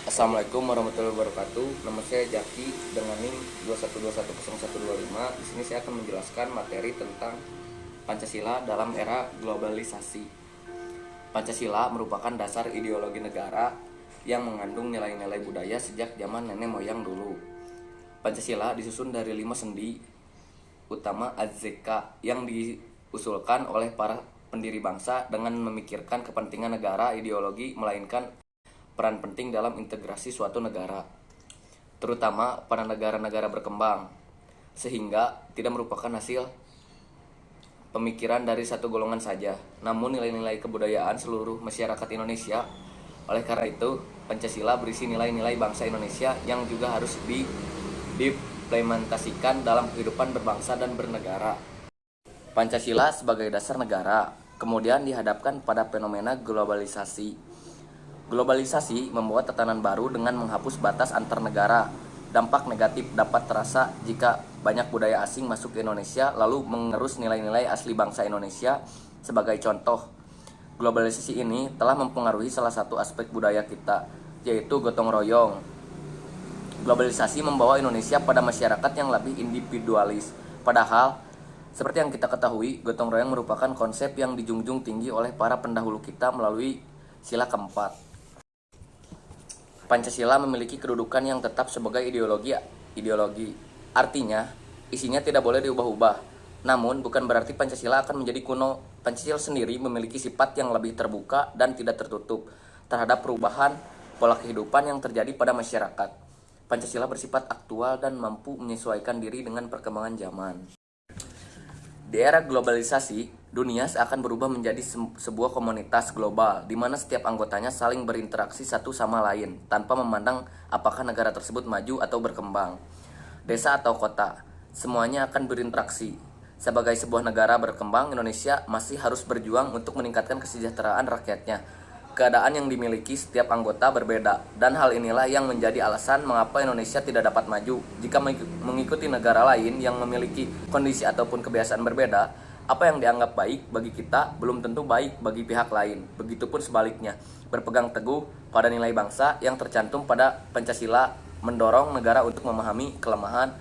Assalamualaikum warahmatullahi wabarakatuh. Nama saya Jaki dengan NIM 212100125. Di sini saya akan menjelaskan materi tentang Pancasila dalam era globalisasi. Pancasila merupakan dasar ideologi negara yang mengandung nilai-nilai budaya sejak zaman nenek moyang dulu. Pancasila disusun dari 5 sendi utama AZK yang diusulkan oleh para pendiri bangsa dengan memikirkan kepentingan negara, ideologi, melainkan peran penting dalam integrasi suatu negara, terutama pada negara-negara berkembang, sehingga tidak merupakan hasil pemikiran dari satu golongan saja, namun nilai-nilai kebudayaan seluruh masyarakat Indonesia. Oleh karena itu, Pancasila berisi nilai-nilai bangsa Indonesia yang juga harus diimplementasikan dalam kehidupan berbangsa dan bernegara. Pancasila sebagai dasar negara, kemudian dihadapkan pada fenomena globalisasi. Globalisasi membuat tatanan baru dengan menghapus batas antar negara. Dampak negatif dapat terasa jika banyak budaya asing masuk ke Indonesia lalu mengerus nilai-nilai asli bangsa Indonesia. Sebagai contoh, globalisasi ini telah mempengaruhi salah satu aspek budaya kita, yaitu gotong royong. Globalisasi membawa Indonesia pada masyarakat yang lebih individualis. Padahal, seperti yang kita ketahui, gotong royong merupakan konsep yang dijunjung tinggi oleh para pendahulu kita melalui sila keempat. Pancasila memiliki kedudukan yang tetap sebagai ideologi. Artinya, isinya tidak boleh diubah-ubah. Namun, bukan berarti Pancasila akan menjadi kuno. Pancasila sendiri memiliki sifat yang lebih terbuka dan tidak tertutup terhadap perubahan pola kehidupan yang terjadi pada masyarakat. Pancasila bersifat aktual dan mampu menyesuaikan diri dengan perkembangan zaman. Di era globalisasi, dunia seakan berubah menjadi sebuah komunitas global di mana setiap anggotanya saling berinteraksi satu sama lain tanpa memandang apakah negara tersebut maju atau berkembang. Desa atau kota, semuanya akan berinteraksi. Sebagai sebuah negara berkembang, Indonesia masih harus berjuang untuk meningkatkan kesejahteraan rakyatnya. Keadaan yang dimiliki setiap anggota berbeda, dan hal inilah yang menjadi alasan mengapa Indonesia tidak dapat maju. Jika mengikuti negara lain yang memiliki kondisi ataupun kebiasaan berbeda, apa yang dianggap baik bagi kita belum tentu baik bagi pihak lain. Begitupun sebaliknya, berpegang teguh pada nilai bangsa yang tercantum pada Pancasila mendorong negara untuk memahami kelemahan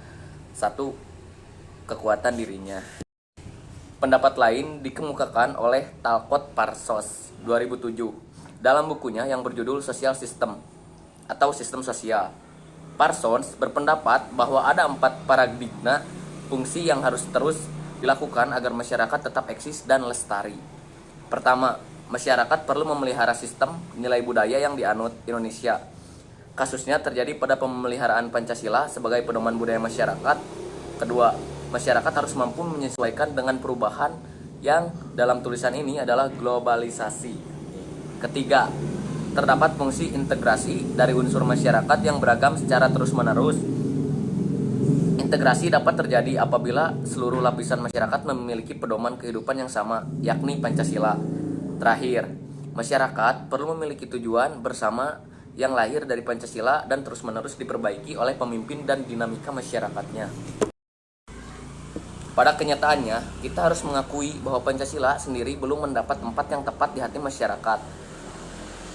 satu kekuatan dirinya. Pendapat lain dikemukakan oleh Talcott Parsons 2007 dalam bukunya yang berjudul Social System atau Sistem Sosial. Parsons berpendapat bahwa ada 4 paradigma fungsi yang harus terus dilakukan agar masyarakat tetap eksis dan lestari. Pertama, masyarakat perlu memelihara sistem nilai budaya yang dianut Indonesia. Kasusnya terjadi pada pemeliharaan Pancasila sebagai pedoman budaya masyarakat. Kedua, masyarakat harus mampu menyesuaikan dengan perubahan yang dalam tulisan ini adalah globalisasi. Ketiga, terdapat fungsi integrasi dari unsur masyarakat yang beragam secara terus-menerus. Integrasi dapat terjadi apabila seluruh lapisan masyarakat memiliki pedoman kehidupan yang sama, yakni Pancasila. Terakhir, masyarakat perlu memiliki tujuan bersama yang lahir dari Pancasila dan terus-menerus diperbaiki oleh pemimpin dan dinamika masyarakatnya. Pada kenyataannya, kita harus mengakui bahwa Pancasila sendiri belum mendapat tempat yang tepat di hati masyarakat.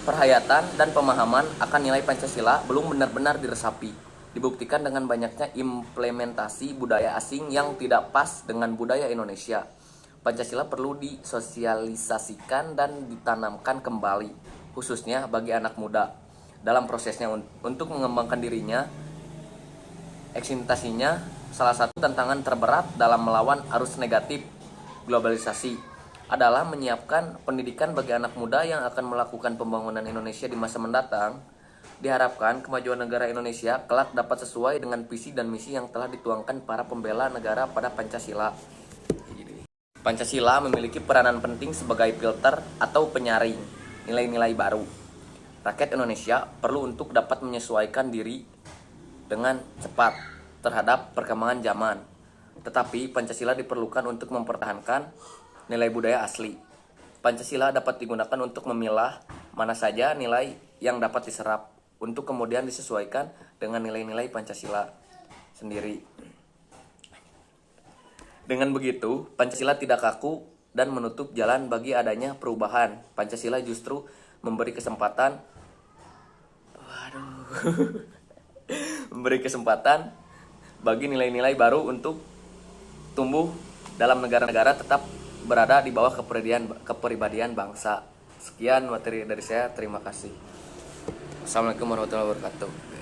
Perhayatan dan pemahaman akan nilai Pancasila belum benar-benar diresapi. Dibuktikan dengan banyaknya implementasi budaya asing yang tidak pas dengan budaya Indonesia. Pancasila perlu disosialisasikan dan ditanamkan kembali, khususnya bagi anak muda. Dalam prosesnya untuk mengembangkan dirinya, eksintasinya salah satu tantangan terberat dalam melawan arus negatif globalisasi adalah menyiapkan pendidikan bagi anak muda yang akan melakukan pembangunan Indonesia di masa mendatang. Diharapkan kemajuan negara Indonesia kelak dapat sesuai dengan visi dan misi yang telah dituangkan para pembela negara pada Pancasila. Pancasila memiliki peranan penting sebagai filter atau penyaring nilai-nilai baru. Rakyat Indonesia perlu untuk dapat menyesuaikan diri dengan cepat terhadap perkembangan zaman. Tetapi Pancasila diperlukan untuk mempertahankan nilai budaya asli. Pancasila dapat digunakan untuk memilah mana saja nilai yang dapat diserap untuk kemudian disesuaikan dengan nilai-nilai Pancasila sendiri. Dengan begitu, Pancasila tidak kaku dan menutup jalan bagi adanya perubahan. Pancasila justru memberi kesempatan memberi kesempatan bagi nilai-nilai baru untuk tumbuh dalam negara-negara tetap berada di bawah kepribadian bangsa. Sekian materi dari saya, terima kasih. Assalamualaikum warahmatullahi wabarakatuh.